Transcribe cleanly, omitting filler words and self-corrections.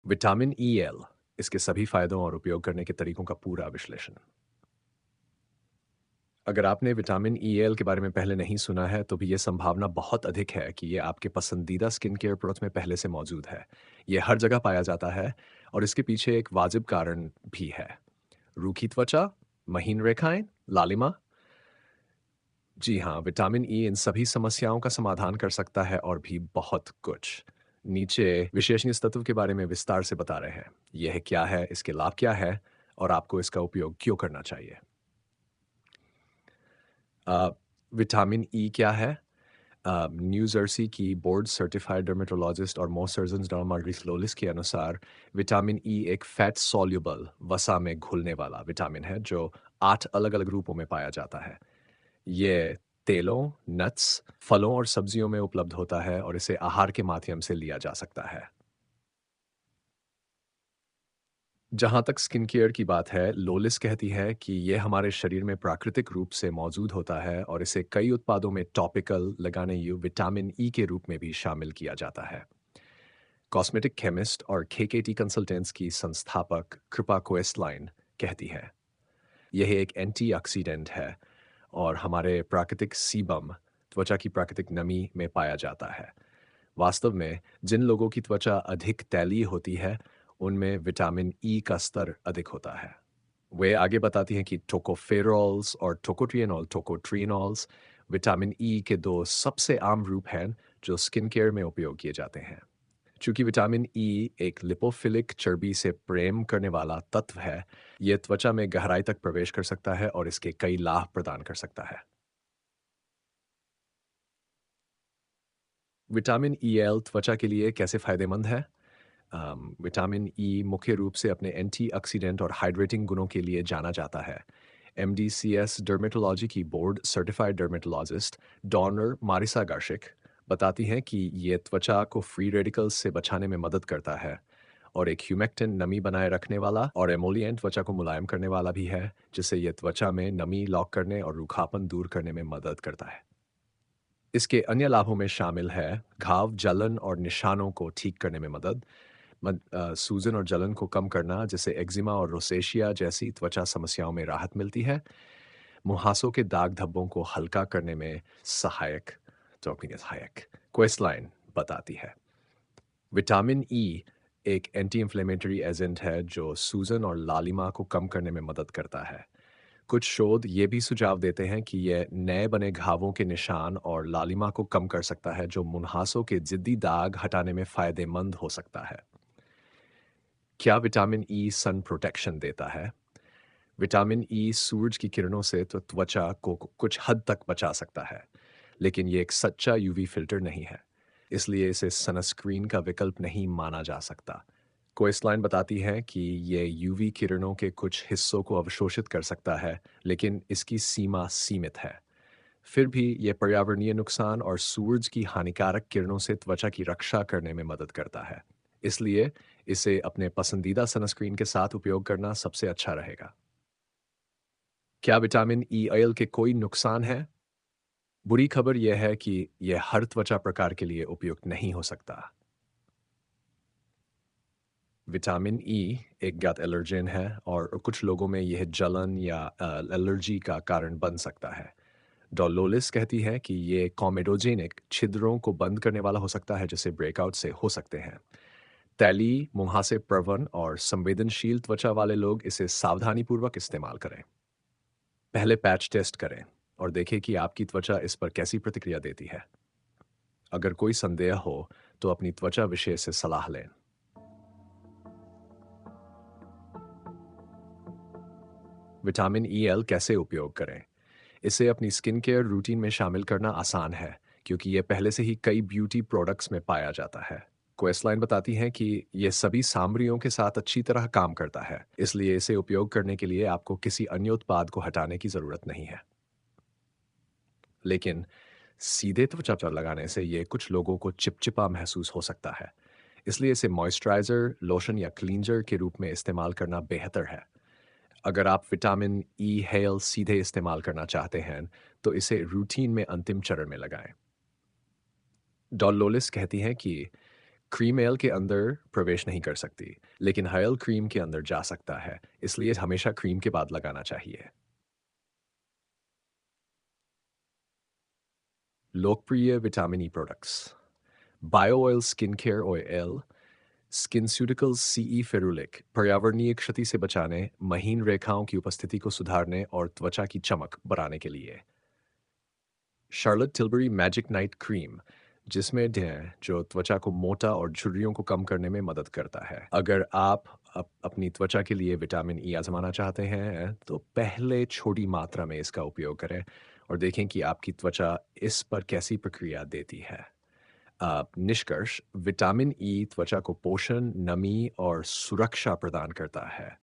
Vitamin E L, इसके सभी फायदों और उपयोग करने के तरीकों का पूरा विश्लेषण। अगर आपने विटामिन ई एल के बारे में पहले नहीं सुना है, तो भी ये संभावना बहुत अधिक है कि ये आपके पसंदीदा स्किन केयर प्रोडक्ट्स में पहले से मौजूद है। ये हर जगह पाया जाता है और इसके पीछे एक वाजिब कारण भी है। रूखी त्वचा, महीन रेखाएं, लालिमा। जी हाँ, विटामिन ई इन सभी समस्याओं का समाधान कर सकता है और भी बहुत कुछ। नीचे विशेषज्ञ इस तत्व के बारे में विस्तार से बता रहे हैं। यह क्या है, इसके लाभ क्या है और आपको इसका उपयोग क्यों करना चाहिए। अ, विटामिन ई क्या है? न्यू जर्सी की बोर्ड सर्टिफाइड डर्मेटोलॉजिस्ट और मोस्ट सर्जन्स डर्माटोलॉजिस्ट लोलिस के अनुसार विटामिन ई एक फैट सॉल्युबल वसा में घुलने वाला विटामिन है जो 8 अलग-अलग रूपों में पाया जाता है। ये तेलों, नट्स, फलों और सब्जियों में उपलब्ध होता है और इसे आहार के माध्यम से लिया जा सकता है। जहाँ तक स्किन केयर की बात है, लोलिस कहती है कि ये हमारे शरीर में प्राकृतिक रूप से मौजूद होता है और इसे कई उत्पादों में टॉपिकल लगाने योग्य विटामिन ई के रूप में भी शामिल किया जाता है। कॉस्मेटिक केमिस्ट और केकेटी कंसल्टेंट्स की संस्थापक कृपा क्वेस्टलाइन कहती है, यह एक एंटीऑक्सीडेंट है और हमारे प्राकृतिक सीबम त्वचा की प्राकृतिक नमी में पाया जाता है। वास्तव में जिन लोगों की त्वचा अधिक तैलीय होती है, उनमें विटामिन ई का स्तर अधिक होता है। वे आगे बताती हैं कि टोकोफेरॉल्स और टोकोट्रिएनॉल्स विटामिन ई के दो सबसे आम रूप हैं जो स्किन केयर में उपयोग किए जाते हैं। चूंकि विटामिन ई एक लिपोफिलिक चर्बी से प्रेम करने वाला तत्व है, यह त्वचा में गहराई तक प्रवेश कर सकता है और इसके कई लाभ प्रदान कर सकता है। विटामिन ई एल त्वचा के लिए कैसे फायदेमंद है? विटामिन ई मुख्य रूप से अपने एंटीऑक्सीडेंट और हाइड्रेटिंग गुणों के लिए जाना जाता है। एमडीसीएस डर्मेटोलॉजी की बोर्ड सर्टिफाइड डर्मेटोलॉजिस्ट डॉनर मारिसा गार्शिक बताती हैं कि ये त्वचा को फ्री रेडिकल्स से बचाने में मदद करता है और एक ह्यूमेक्टिन नमी बनाए रखने वाला और एमोलिएंट त्वचा को मुलायम करने वाला भी है, जिससे यह त्वचा में नमी लॉक करने और रूखापन दूर करने में मदद करता है। इसके अन्य लाभों में शामिल है घाव, जलन और निशानों को ठीक करने में मदद, सूजन और जलन को कम करना, जिससे एक्जिमा और रोसेशिया जैसी त्वचा समस्याओं में राहत मिलती है। मुहासों के दाग धब्बों को हल्का करने में सहायक, तो अपनी सहायक क्वेस्टलाइन बताती है। विटामिन ई एक एंटी इंफ्लेमेटरी एजेंट है जो सूजन और लालिमा को कम करने में मदद करता है। कुछ शोध ये भी सुझाव देते हैं कि यह नए बने घावों के निशान और लालिमा को कम कर सकता है, जो मुंहासों के जिद्दी दाग हटाने में फायदेमंद हो सकता है। क्या विटामिन ई सन प्रोटेक्शन देता है? विटामिन ई सूरज की किरणों से तो त्वचा को कुछ हद तक बचा सकता है, लेकिन ये एक सच्चा यूवी फिल्टर नहीं है, इसलिए इसे सनस्क्रीन का विकल्प नहीं माना जा सकता। कोएस्टलाइन बताती है कि ये यूवी किरणों के कुछ हिस्सों को अवशोषित कर सकता है, लेकिन इसकी सीमा सीमित है। फिर भी ये पर्यावरणीय नुकसान और सूरज की हानिकारक किरणों से त्वचा की रक्षा करने में मदद करता है। इसलिए इसे अपने पसंदीदा सनस्क्रीन के साथ उपयोग करना सबसे अच्छा रहेगा। क्या विटामिन ई ऑयल के कोई नुकसान है? बुरी खबर यह है कि यह हर त्वचा प्रकार के लिए उपयुक्त नहीं हो सकता। विटामिन ई एक गैस एलर्जेन है और कुछ लोगों में यह जलन या एलर्जी का कारण बन सकता है। डॉलोलिस कहती है कि ये कॉमेडोजेनिक छिद्रों को बंद करने वाला हो सकता है, जिससे ब्रेकआउट से हो सकते हैं। तैली, मुहासे प्रवण और संवेदनशील त्वचा वाले लोग इसे सावधानीपूर्वक इस्तेमाल करें। पहले पैच टेस्ट करें और देखें कि आपकी त्वचा इस पर कैसी प्रतिक्रिया देती है। अगर कोई संदेह हो, तो अपनी त्वचा विशेष से सलाह लें। विटामिन ई एल कैसे उपयोग करें? इसे अपनी स्किन केयर रूटीन में शामिल करना आसान है, क्योंकि यह पहले से ही कई ब्यूटी प्रोडक्ट्स में पाया जाता है। क्वेस्टलाइन बताती हैं कि यह सभी सामग्रियों के साथ अच्छी तरह काम करता है, इसलिए इसे उपयोग करने के लिए आपको किसी अन्य उत्पाद को हटाने की ज़रूरत नहीं है। लेकिन सीधे त्वचा पर लगाने से ये कुछ लोगों को चिपचिपा महसूस हो सकता है, इसलिए इसे मॉइस्चराइज़र, लोशन या क्लींजर के रूप में इस्तेमाल करना बेहतर है। अगर आप विटामिन ई हेल सीधे इस्तेमाल करना चाहते हैं, तो इसे रूटीन में अंतिम चरण में लगाएं। डॉलोलिस कहती हैं कि क्रीम एल के अंदर प्रवेश नहीं कर सकती, लेकिन हयल क्रीम के अंदर जा सकता है, इसलिए हमेशा क्रीम के बाद लगाना चाहिए। लोकप्रिय vitamin E products bio oil skin care oil, SkinCeuticals CE ferulic पर्यावरणीय क्षति से बचाने, महीन रेखाओं की उपस्थिति को सुधारने और त्वचा की चमक बढ़ाने के लिए। शार्लोट टिल्बरी मैजिक नाइट क्रीम, जिसमें है जो त्वचा को मोटा और झुर्रियों को कम करने में मदद करता है। अगर आप अपनी त्वचा के लिए विटामिन ई आजमाना चाहते हैं, तो पहले छोटी मात्रा में इसका उपयोग करें और देखें कि आपकी त्वचा इस पर कैसी प्रतिक्रिया देती है। निष्कर्ष, विटामिन ई त्वचा को पोषण, नमी और सुरक्षा प्रदान करता है।